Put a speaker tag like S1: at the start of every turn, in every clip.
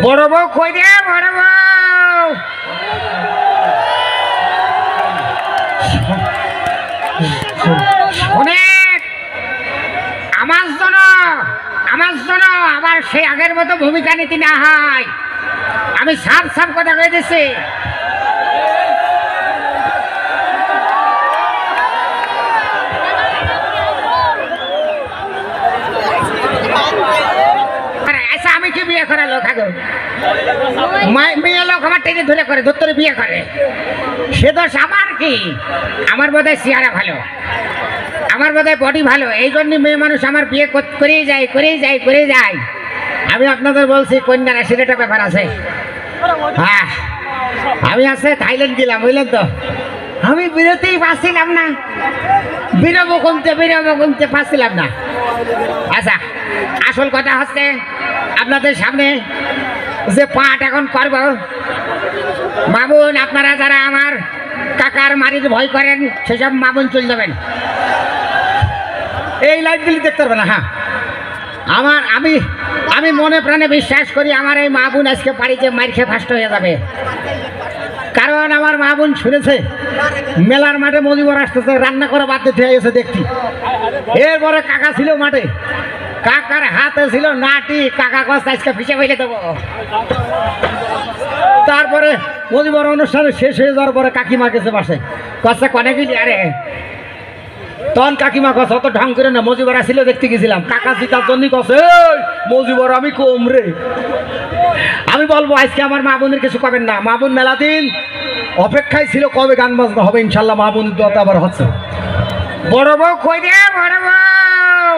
S1: বড় বউ কই রে বড় বউ? অনেক আমার জন্য আবার সেই আগের মতো ভূমিকা নীতি না হয়। আমি সাফ সাফ কথা কয়ে দিচ্ছি। আমি কি বিয়ে করা লোক আগে মেয়ে লোক আমার টেনে ধরে করে ধরে বিয়ে করে, সে দোষ আমার কি? আমার বোধ হয় চেহারা ভালো, আমার বোধ হয় বডি ভালো, এই জন্য মেয়ে মানুষ আমার বিয়ে করেই যায়। আমি আপনাদের বলছি কন্যা রাশির একটা ব্যাপার আছে। হ্যাঁ, আমি আছে থাইল্যান্ড গেলাম, বুঝলেন তো, আমি বিরতেই পাচ্ছিলাম না, বিরব কমতে পাচ্ছিলাম না। আচ্ছা, আসল কথা হচ্ছে আপনাদের সামনে যে পাঠ এখন করব, মামুন আপনারা যারা আমার কাকার মারির ভয় করেন সেসব মামুন চলে যাবেন, এই লাইটগুলি দেখতে পারবে না। হ্যাঁ, আমি মনে প্রাণে বিশ্বাস করি আমার এই মা বোন আজকে বাড়িতে মার খেয়ে ফাস্ট হয়ে যাবে, কারণ আমার মা বোন শুনেছে মেলার মাঠে মজিবর আসতেছে, রান্না করে বাদ দিতে হয়ে গেছে দেখছি। এরপরে কাকা ছিল মাঠে, কাকার হাতে ছিল নাটি, কাকা কষ্ট আজকে পিছিয়ে ফেলে দেবো। তারপরে মজিবর অনুষ্ঠান শেষ হয়ে যাওয়ার পরে কাকিমা গেছে বাসে, কষ্ট কনে গেলি? আরে তখন কাকিমা কষ্ট অত ঢং করে না, মজিবর আসছিল দেখতে গেছিলাম, কাকা জিতার জন্য কষ্ট মজিবর আমি কম রে। আমি বলবো আজকে আমার মা বোনের কিছু করবেন না, মা বোন মেলা দিন অপেক্ষায় ছিল কবে গান বাজনা হবে, ইনশাল্লাহ মা বোনের দোয়াতে আবার হচ্ছে। বড় বউ কই রে বড় বউ?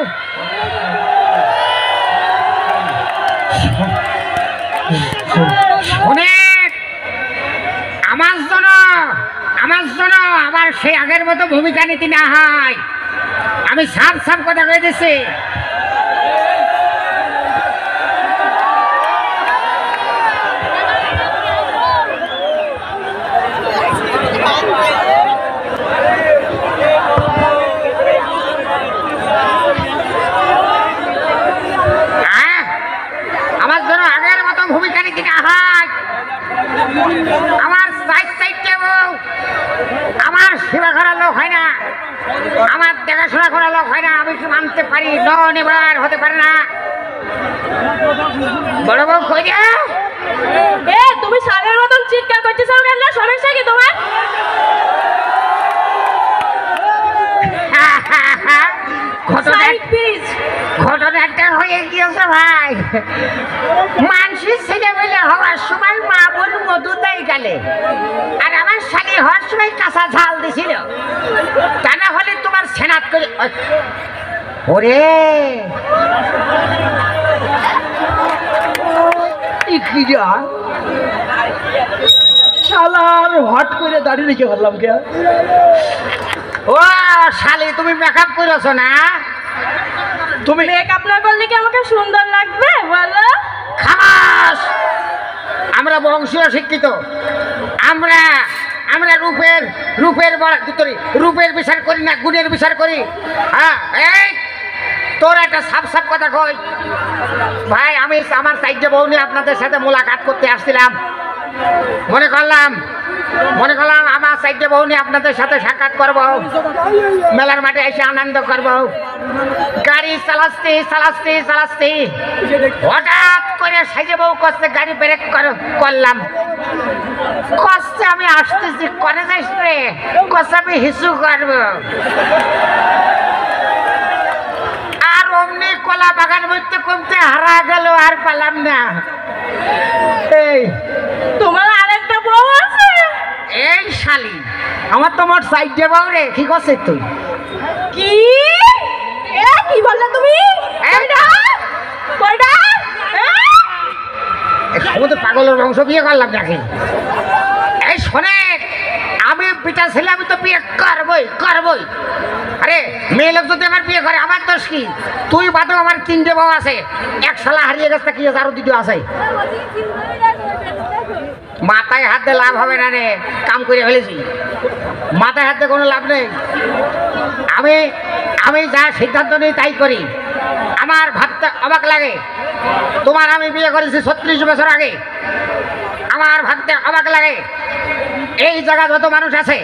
S1: অনেক আমার জন্য আবার সেই আগের মতো ভূমিকা নীতি না হয়। আমি সাফ সাফ কথা কয়ে দিচ্ছি। আমার জন্য আগের মতো ভূমিকা নীতি না হয়। আমার সাইডে আমার সেবা করার লোক হয় না, আমার দেখাশোনা করার লোক হয় না, আমি কি মানতে পারি? নন এবার হতে পারে না। বড় বউ কই রে?
S2: তুমি সালের মতন চিৎকার করতেছো কেন? সমস্যা কি তোমার?
S1: ঘটনাটা হয়ে গিয়েছে ভাই, মানুষের ছেলে মেলে হওয়ার সময় মা বোন মধু দেয় গেলে, আর আমার শালি হওয়ার সময় কাঁচা ঝাল দিছিল, তা না হলে তোমার সেনাত করে। ওরে
S3: শালার হট করে দাঁড়িয়ে রেখে ভাবলাম কে?
S1: ও শালি তুমি মেকআপ করেছো না?
S2: তুমি মেকআপ না করলে কি আমাকে সুন্দর লাগবে বলো?
S1: খাস, আমরা বংশীয় শিক্ষিত, আমরা রূপের বিচার করি না, গুণের বিচার করি। হ্যাঁ, এই তোর একটা সাফ কথা কই ভাই, আমি আমার সাইডে বউ নিয়ে আপনাদের সাথে মোলাকাত করতে আসছিলাম, মনে করলাম আমার সাইডে বউ নিয়ে আপনাদের সাথে সাক্ষাৎ করব, মেলার মাঠে এসে আনন্দ করব। গাড়ি চালাচ্ছি হঠাৎ করে সাইডে বউ কষ্টে গাড়ি ব্রেক করলাম, কষ্টে আমি আসতেছি, করে যাইস রে, কষ্টে আমি হিসু করবো, আর অমনি কলা বাগান মধ্যে কমতে হারা গেল, আর পালাম না। এই
S2: তোমার আরেকটা বউ আছে?
S1: এই শালি আমার তোমার সাইডে বউ রে, কি করছিস তুই?
S2: কি বললে তুমি?
S1: সমুদ্র পাগলের বংশ বিয়ে করলাম নাকি? এই শোনে, আমি পিটা ছেলে আমি তো বিয়ে করবই করবই। আরে মেয়ে লোক যদি আমার বিয়ে করে আমার দোষ কি? তুই বাদও আমার 3টে বউ আছে, এক শালা হারিয়ে গেছে কি আছে, আরো 2টো আছে। মাথায় হাত দিয়ে লাভ হবে না রে, কাম করে ফেলেছি। মাথায় হাত দিয়ে কোনো লাভ নেই। আমি আমি যা সিদ্ধান্ত নিই তাই করি। আমার ভাবতে অবাক লাগে, তোমার আমি বিয়ে করেছি 36 বছর আগে। আমার ভাবতে অবাক লাগে এই জায়গা যত মানুষ আছে